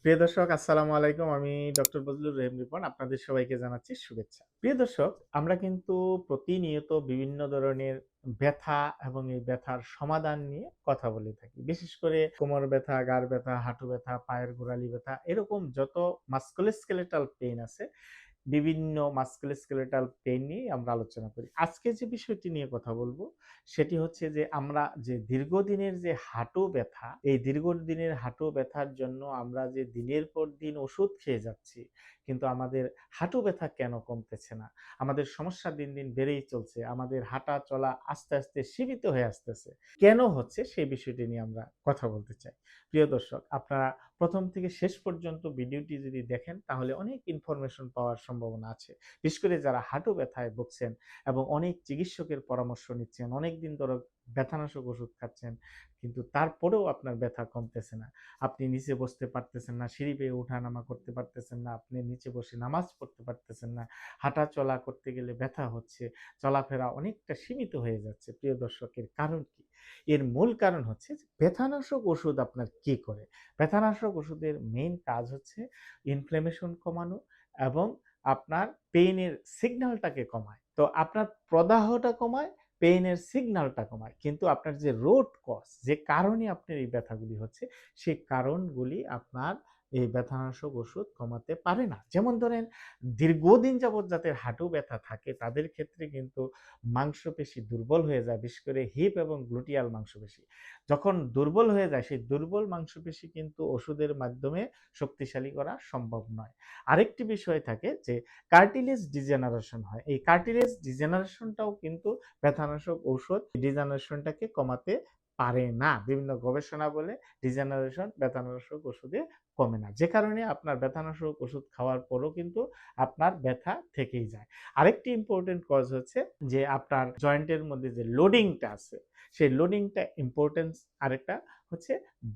প্রিয় দর্শক আসসালামু আলাইকুম। আমি ডক্টর বজলুর রহিম রিপন। আপনাদের সবাইকে জানাচ্ছি শুভেচ্ছা। প্রিয় দর্শক, আমরা কিন্তু প্রতিনিয়ত বিভিন্ন ধরনের ব্যথা এবং এই ব্যথার সমাধান নিয়ে কথা বলে থাকি। বিশেষ করে কোমর ব্যথা, ঘাড় ব্যথা, হাঁটু ব্যথা, পায়ের গোড়ালি ব্যথা এরকম যত মাসকুলোস্কেলেটাল পেইন আছে বিভিন্ন মাসকুলোস্কেলেটাল পেইন নিয়ে আমরা আলোচনা করি। আজকে যে বিষয়টি নিয়ে কথা বলবো সেটি হচ্ছে যে আমরা যে দীর্ঘদিনের যে হাঁটু ব্যথা, এই দীর্ঘদিনের হাঁটু ব্যথার জন্য আমরা যে দিনের পর দিন ওষুধ খেয়ে যাচ্ছি, কিন্তু আমাদের হাঁটু ব্যথা কেন কমতেছে না? আমাদের সমস্যা দিন দিন বেড়েই চলছে। আমাদের হাঁটা চলা আস্তে আস্তে সীমিত হয়ে আসতেছে। কেন হচ্ছে সেই বিষয়টি নিয়ে আমরা কথা বলতে চাই। প্রিয় দর্শক, আপনারা প্রথম থেকে শেষ পর্যন্ত ভিডিওটি যদি দেখেন তাহলে অনেক ইনফরমেশন পাওয়ার সম্ভাবনা আছে। বিশেষ করে যারা হাঁটু ব্যথায় ভুগছেন এবং অনেক চিকিৎসকের পরামর্শ নিচ্ছেন, অনেক দিন ধরে ব্যথানাশক ওষুধ খাচ্ছেন, কিন্তু তারপরেও আপনার ব্যথা কমতেছে না। আপনি নিচে বসতে পারতেছেন না, সিঁড়ি বেয়ে ওঠা-নামা করতে পারতেছেন না, আপনি নিচে বসে নামাজ পড়তে পারতেছেন না, হাঁটা চলা করতে গেলে ব্যথা হচ্ছে, চলাফেরা অনেকটা সীমিত হয়ে যাচ্ছে। প্রিয় দর্শক, এর কারণ কি? এর মূল কারণ হচ্ছে যে ব্যথানাশক ওষুধ আপনার কি করে? ব্যথানাশক ওষুধের মেইন কাজ হচ্ছে ইনফ্ল্যামেশন কমানো এবং আপনার পেইনের সিগন্যালটাকে কমায়। তো আপনার প্রদাহটা কমায়, পেইনের সিগন্যালটা কমায়। কিন্তু আপনার যে রুট কজ, যে কারণে আপনার এই ব্যথাগুলি হচ্ছে, সেই কারণগুলি আপনার এই ব্যথানাশক ওষুধ কমাতে পারে না। যেমন ধরেন, দীর্ঘদিন যাবৎ যাদের হাঁটু ব্যথা থাকে তাদের ক্ষেত্রে কিন্তু মাংসপেশি দুর্বল হয়ে যায়, বিশেষ করে হিপ এবং গ্লুটিয়াল মাংসপেশি। যখন দুর্বল হয়ে যায় সেই দুর্বল মাংসপেশি কিন্তু ওষুধের মাধ্যমে শক্তিশালী করা সম্ভব নয়। আরেকটি বিষয় থাকে যে কার্টিলেজ ডিজেনারেশন হয়। এই কার্টিলেজ ডিজেনারেশনটাও কিন্তু ব্যথানাশক ঔষধ ডিজেনারেশনটাকে কমাতে পারে না। বিভিন্ন গবেষণা বলে ডিজেনারেশন ব্যথানাশক ওষুধে কমে না। যে কারণে আপনার ব্যথানাশক ওষুধ খাওয়ার পরও কিন্তু আপনার ব্যথা থেকেই যায়। আরেকটি ইম্পর্টেন্ট কজ হচ্ছে যে আপনার জয়েন্টের মধ্যে যে লোডিংটা আছে, সেই লোডিংটা ইম্পর্টেন্স আরেকটা হচ্ছে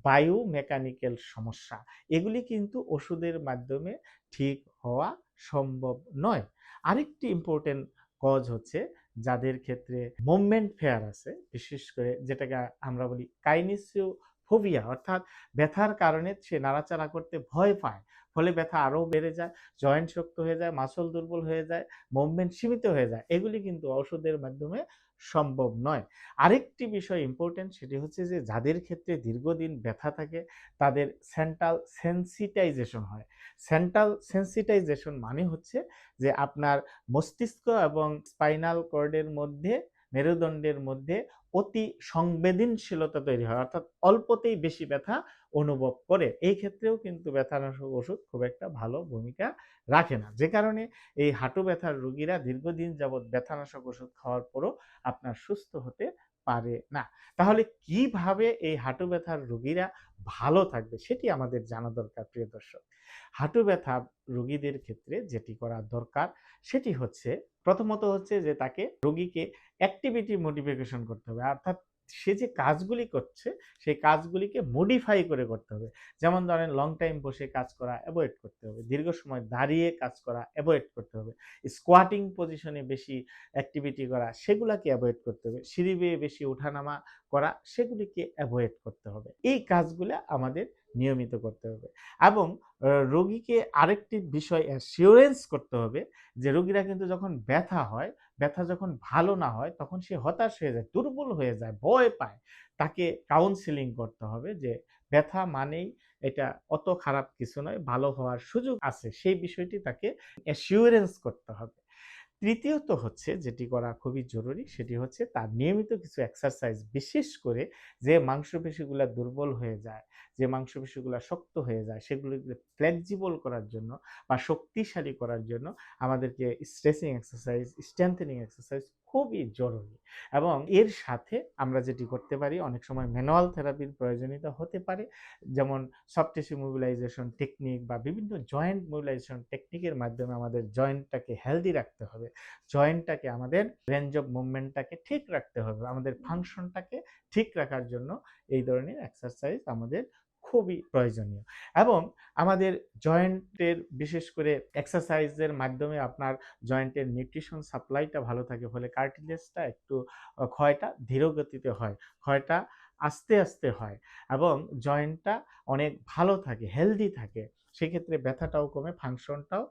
বায়োমেকানিক্যাল সমস্যা। এগুলি কিন্তু ওষুধের মাধ্যমে ঠিক হওয়া সম্ভব নয়। আরেকটি ইম্পর্টেন্ট কজ হচ্ছে যাদের ক্ষেত্রে মুভমেন্ট ফেয়ার আছে, বিশেষ করে যেটাকে আমরা বলি কাইনেসিওফোবিয়া, অর্থাৎ ব্যথার কারণে সে নাড়াচাড়া করতে ভয় পায়, ফলে ব্যথা আরও বেড়ে যায়, জয়েন্ট শক্ত হয়ে যায়, মাসল দুর্বল হয়ে যায়, মুভমেন্ট সীমিত হয়ে যায়। এগুলি কিন্তু ওষুধের মাধ্যমে সম্ভব নয়। আরেকটি বিষয় ইম্পর্টেন্ট, সেটি হচ্ছে যে যাদের ক্ষেত্রে দীর্ঘদিন ব্যথা থাকে তাদের সেন্ট্রাল সেন্সিটাইজেশন হয়। সেন্ট্রাল সেন্সিটাইজেশন মানে হচ্ছে যে আপনার মস্তিষ্ক এবং স্পাইনাল কর্ডের মধ্যে, মেরুদণ্ডের মধ্যে অতি সংবেদনশীলতা তৈরি হয়, অর্থাৎ অল্পতেই বেশি ব্যথা অনুভব করে। এই ক্ষেত্রেও কিন্তু ব্যথানাশক ওষুধ খুব একটা ভালো ভূমিকা রাখে না। যে কারণে এই হাঁটু ব্যথার রোগীরা দীর্ঘদিন যাবৎ ব্যথানাশক ওষুধ খাওয়ার পরও আপনার সুস্থ হতে পারে না। তাহলে কিভাবে এই হাঁটু ব্যথার রোগীরা ভালো থাকবে সেটি আমাদের জানা দরকার। প্রিয় দর্শক, হাঁটু ব্যথা রোগীদের ক্ষেত্রে যেটি করা দরকার সেটি হচ্ছে, প্রথমত হচ্ছে যে তাকে রোগীকে অ্যাক্টিভিটি মোটিভেশন করতে হবে, অর্থাৎ সে যে কাজগুলি করছে সেই কাজগুলিকে মডিফাই করে করতে হবে। যেমন ধরেন, লং টাইম বসে কাজ করা অ্যাভয়েড করতে হবে, দীর্ঘ সময় দাঁড়িয়ে কাজ করা অ্যাভয়েড করতে হবে, স্কোয়াটিং পজিশনে বেশি অ্যাক্টিভিটি করা সেগুলাকে অ্যাভয়েড করতে হবে, সিঁড়ি বেয়ে বেশি ওঠানামা করা সেগুলিকে অ্যাভয়েড করতে হবে। এই কাজগুলো আমাদের নিয়মিত করতে হবে। এবং রোগীকে আরেকটি বিষয় অ্যাসিওরেন্স করতে হবে যে রোগীরা কিন্তু যখন ব্যথা হয়, ব্যথা যখন ভালো না হয় তখন সে হতাশ হয়ে যায়, দুর্বল হয়ে যায়, ভয় পায়। তাকে কাউন্সেলিং করতে হবে যে ব্যথা মানেই এটা অত খারাপ কিছু নয়, ভালো হওয়ার সুযোগ আছে, সেই বিষয়টি তাকে অ্যাসিওরেন্স করতে হবে। তৃতীয়ত হচ্ছে যেটি করা খুবই জরুরি সেটি হচ্ছে তার নিয়মিত কিছু এক্সারসাইজ, বিশেষ করে যে মাংসপেশিগুলা দুর্বল হয়ে যায়, যে মাংসপেশিগুলা শক্ত হয়ে যায় সেগুলোকে ফ্লেক্সিবল করার জন্য বা শক্তিশালী করার জন্য আমাদেরকে স্ট্রেচিং এক্সারসাইজ, স্ট্রেংথেনিং এক্সারসাইজ খুবই জরুরি। এবং এর সাথে আমরা যেটি করতে পারি, অনেক সময় ম্যানুয়াল থেরাপির প্রয়োজনীয়তা হতে পারে, যেমন সফট টিস্যু মোবিলাইজেশন টেকনিক বা বিভিন্ন জয়েন্ট মোবিলাইজেশন টেকনিকের মাধ্যমে আমাদের জয়েন্টটাকে হেলদি রাখতে হবে, জয়েন্টটাকে, আমাদের রেঞ্জ অফ মুভমেন্টটাকে ঠিক রাখতে হবে, আমাদের ফাংশনটাকে ঠিক রাখার জন্য এই ধরনের এক্সারসাইজ আমাদের খুবই প্রয়োজনীয়। এবং আমাদের জয়েন্টের বিশেষ করে এক্সারসাইজের মাধ্যমে আপনার জয়েন্টের নিউট্রিশন সাপ্লাইটা ভালো থাকে, ফলে কার্টিলেজটা একটু ক্ষয়টা ধীর গতিতে হয়, ক্ষয়টা আস্তে আস্তে হয় এবং জয়েন্টটা অনেক ভালো থাকে, হেলদি থাকে। সেক্ষেত্রে ব্যথাটাও কমে, ফাংশনটাও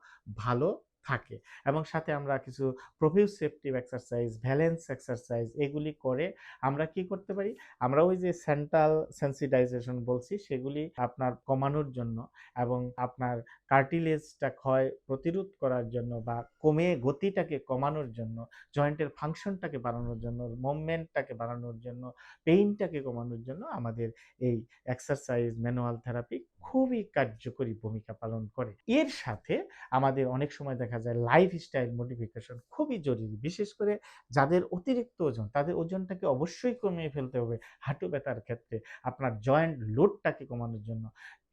ভালো থাকে এবং সাথে আমরা কিছু প্রোপ্রিওসেপটিভ এক্সারসাইজ, ভ্যালেন্স এক্সারসাইজ এগুলি করে আমরা কি করতে পারি? আমরা ওই যে সেন্ট্রাল সেন্সিটাইজেশন বলছি সেগুলি আপনার কমানোর জন্য এবং আপনার কার্টিলেজটা ক্ষয় প্রতিরোধ করার জন্য বা কমে গতিটাকে কমানোর জন্য, জয়েন্টের ফাংশনটাকে বাড়ানোর জন্য, মুভমেন্টটাকে বাড়ানোর জন্য, পেইনটাকে কমানোর জন্য আমাদের এই এক্সারসাইজ, ম্যানুয়াল থেরাপি খুবই কার্যকরী ভূমিকা পালন করে। এর সাথে আমাদের অনেক সময় দেখা যায় লাইফস্টাইল মডিফিকেশন খুবই জরুরি। বিশেষ করে যাদের অতিরিক্ত ওজন, তাদের ওজনটাকে অবশ্যই কমিয়ে ফেলতে হবে হাঁটু ব্যথার ক্ষেত্রে। আপনার জয়েন্ট লোডটাকে কমানোর জন্য,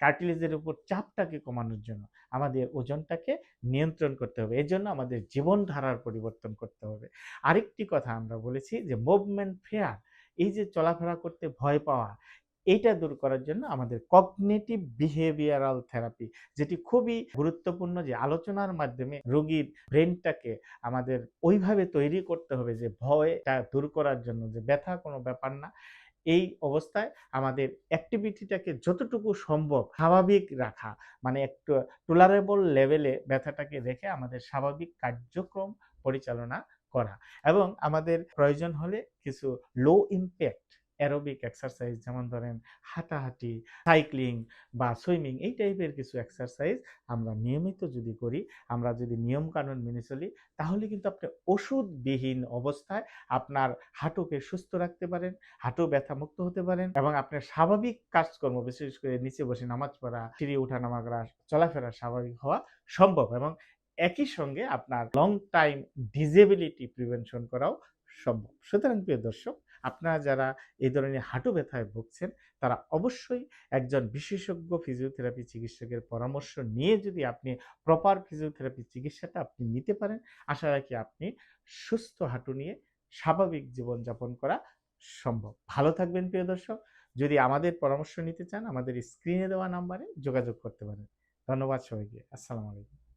কার্টিলেজের উপর চাপটাকে কমানোর জন্য আমাদের ওজনটাকে নিয়ন্ত্রণ করতে হবে। এজন্য আমাদের জীবনধারার পরিবর্তন করতে হবে। আরেকটি কথা আমরা বলেছি যে মুভমেন্ট ফেয়ার, এই যে চলাফেরা করতে ভয় পাওয়া, এইটা দূর করার জন্য আমাদের কগনিটিভ বিহেভিয়ারাল থেরাপি, যেটি খুবই গুরুত্বপূর্ণ, যে আলোচনার মাধ্যমে রোগীর ব্রেনটাকে আমাদের ওইভাবে তৈরি করতে হবে যে ভয়টা দূর করার জন্য, যে ব্যথা কোনো ব্যাপার না। এই অবস্থায় আমাদের অ্যাক্টিভিটিটাকে যতটুকু সম্ভব স্বাভাবিক রাখা, মানে একটু টলারেবল লেভেলে ব্যথাটাকে রেখে আমাদের স্বাভাবিক কার্যক্রম পরিচালনা করা এবং আমাদের প্রয়োজন হলে কিছু লো ইমপ্যাক্ট অ্যারোবিক এক্সারসাইজ, যেমন ধরেন হাঁটাহাঁটি, সাইক্লিং বা সুইমিং, এই টাইপের কিছু এক্সারসাইজ আমরা নিয়মিত যদি করি, আমরা যদি নিয়ম কানুন মেনে চলি, তাহলে কিন্তু আপনি ওষুধবিহীন অবস্থায় আপনার হাঁটুকে সুস্থ রাখতে পারেন, হাঁটু ব্যথা মুক্ত হতে পারেন এবং আপনার স্বাভাবিক কাজকর্ম, বিশেষ করে নিচে বসে নামাজ পড়া, সিঁড়ি ওঠানামা করা, চলাফেরা স্বাভাবিক হওয়া সম্ভব এবং একই সঙ্গে আপনার লং টাইম ডিসেবিলিটি প্রিভেনশন করাও সম্ভব। সুতরাং প্রিয় দর্শক, আপনারা যারা এই ধরনের হাঁটু ব্যথায় ভুগছেন, তারা অবশ্যই একজন বিশেষজ্ঞ ফিজিওথেরাপি চিকিৎসকের পরামর্শ নিয়ে যদি আপনি প্রপার ফিজিওথেরাপি চিকিৎসাটা আপনি নিতে পারেন, আশা রাখি আপনি সুস্থ হাঁটু নিয়ে স্বাভাবিক জীবনযাপন করা সম্ভব। ভালো থাকবেন প্রিয় দর্শক। যদি আমাদের পরামর্শ নিতে চান, আমাদের স্ক্রিনে দেওয়া নাম্বারে যোগাযোগ করতে পারেন। ধন্যবাদ সবাইকে। আসসালামু আলাইকুম।